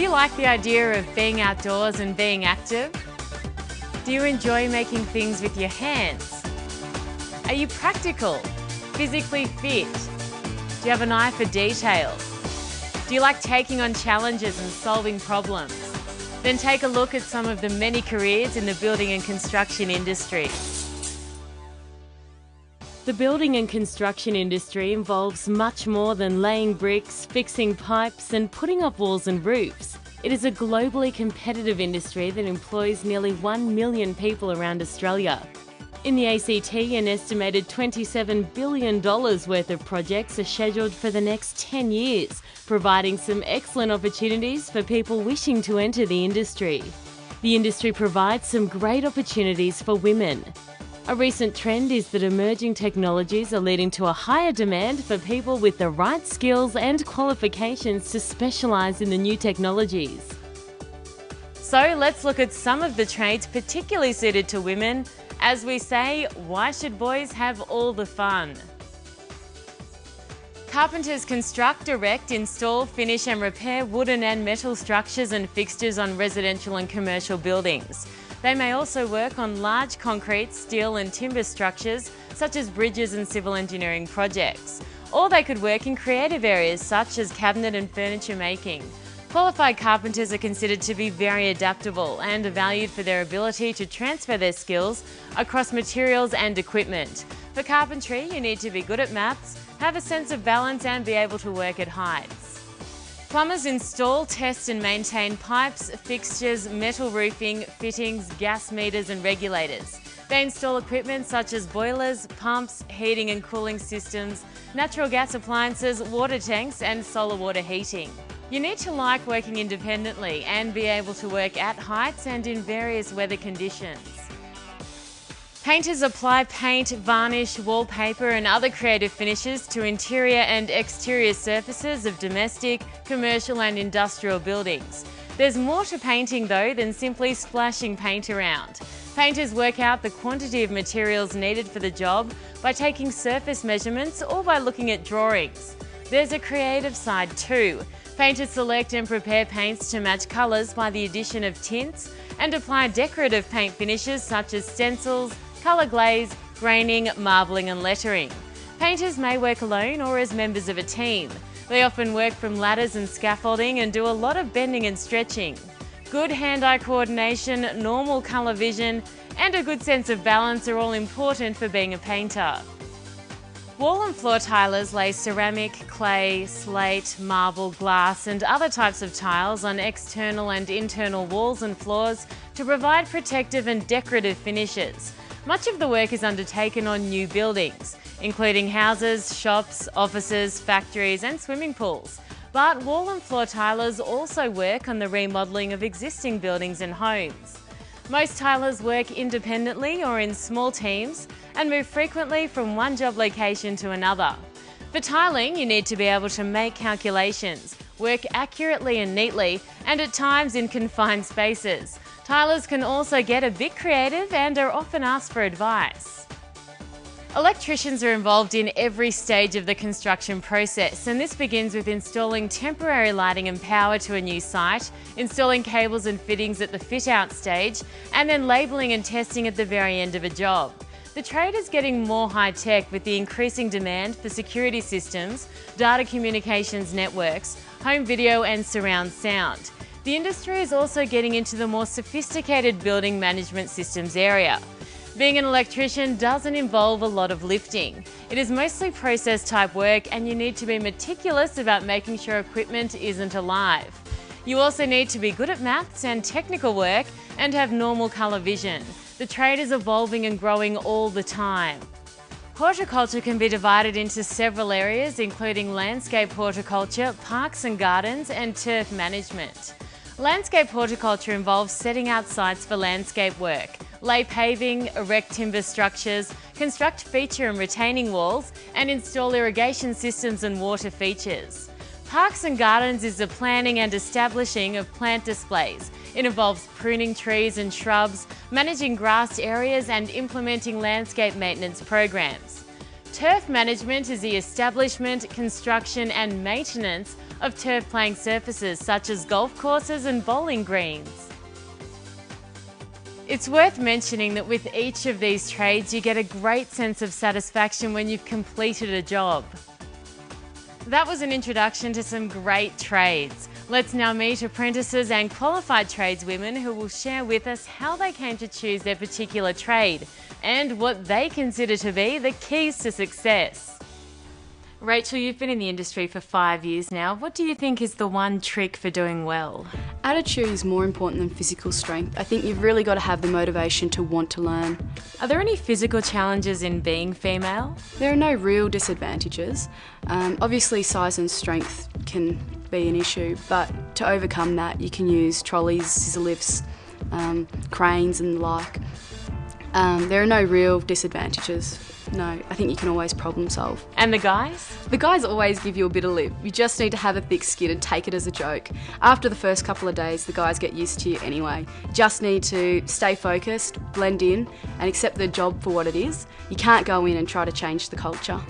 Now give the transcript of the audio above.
Do you like the idea of being outdoors and being active? Do you enjoy making things with your hands? Are you practical, physically fit? Do you have an eye for detail? Do you like taking on challenges and solving problems? Then take a look at some of the many careers in the building and construction industry. The building and construction industry involves much more than laying bricks, fixing pipes and putting up walls and roofs. It is a globally competitive industry that employs nearly 1 million people around Australia. In the ACT, an estimated $27 billion worth of projects are scheduled for the next 10 years, providing some excellent opportunities for people wishing to enter the industry. The industry provides some great opportunities for women. A recent trend is that emerging technologies are leading to a higher demand for people with the right skills and qualifications to specialise in the new technologies. So let's look at some of the trades particularly suited to women. As we say, why should boys have all the fun? Carpenters construct, erect, install, finish and repair wooden and metal structures and fixtures on residential and commercial buildings. They may also work on large concrete, steel and timber structures such as bridges and civil engineering projects. Or they could work in creative areas such as cabinet and furniture making. Qualified carpenters are considered to be very adaptable and are valued for their ability to transfer their skills across materials and equipment. For carpentry, you need to be good at maths, have a sense of balance and be able to work at heights. Plumbers install, test and maintain pipes, fixtures, metal roofing, fittings, gas meters and regulators. They install equipment such as boilers, pumps, heating and cooling systems, natural gas appliances, water tanks and solar water heating. You need to like working independently and be able to work at heights and in various weather conditions. Painters apply paint, varnish, wallpaper and other creative finishes to interior and exterior surfaces of domestic, commercial and industrial buildings. There's more to painting though than simply splashing paint around. Painters work out the quantity of materials needed for the job by taking surface measurements or by looking at drawings. There's a creative side too. Painters select and prepare paints to match colours by the addition of tints and apply decorative paint finishes such as stencils, colour glaze, graining, marbling and lettering. Painters may work alone or as members of a team. They often work from ladders and scaffolding and do a lot of bending and stretching. Good hand-eye coordination, normal colour vision and a good sense of balance are all important for being a painter. Wall and floor tilers lay ceramic, clay, slate, marble, glass and other types of tiles on external and internal walls and floors to provide protective and decorative finishes. Much of the work is undertaken on new buildings, including houses, shops, offices, factories and swimming pools. But wall and floor tilers also work on the remodelling of existing buildings and homes. Most tilers work independently or in small teams and move frequently from one job location to another. For tiling, you need to be able to make calculations, work accurately and neatly, and at times in confined spaces. Tilers can also get a bit creative and are often asked for advice. Electricians are involved in every stage of the construction process, and this begins with installing temporary lighting and power to a new site, installing cables and fittings at the fit-out stage, and then labelling and testing at the very end of a job. The trade is getting more high-tech with the increasing demand for security systems, data communications networks, home video and surround sound. The industry is also getting into the more sophisticated building management systems area. Being an electrician doesn't involve a lot of lifting. It is mostly process type work and you need to be meticulous about making sure equipment isn't alive. You also need to be good at maths and technical work and have normal colour vision. The trade is evolving and growing all the time. Horticulture can be divided into several areas including landscape horticulture, parks and gardens and turf management. Landscape horticulture involves setting out sites for landscape work, lay paving, erect timber structures, construct feature and retaining walls, and install irrigation systems and water features. Parks and gardens is the planning and establishing of plant displays. It involves pruning trees and shrubs, managing grassed areas and implementing landscape maintenance programs. Turf management is the establishment, construction and maintenance of turf playing surfaces such as golf courses and bowling greens. It's worth mentioning that with each of these trades you get a great sense of satisfaction when you've completed a job. That was an introduction to some great trades. Let's now meet apprentices and qualified tradeswomen who will share with us how they came to choose their particular trade and what they consider to be the keys to success. Rachel, you've been in the industry for 5 years now. What do you think is the one trick for doing well? Attitude is more important than physical strength. I think you've really got to have the motivation to want to learn. Are there any physical challenges in being female? There are no real disadvantages. Obviously size and strength can be an issue, but to overcome that you can use trolleys, scissor lifts, cranes and the like. There are no real disadvantages. No, I think you can always problem solve. And the guys? The guys always give you a bit of lip. You just need to have a thick skin and take it as a joke. After the first couple of days, the guys get used to you anyway. Just need to stay focused, blend in, and accept the job for what it is. You can't go in and try to change the culture.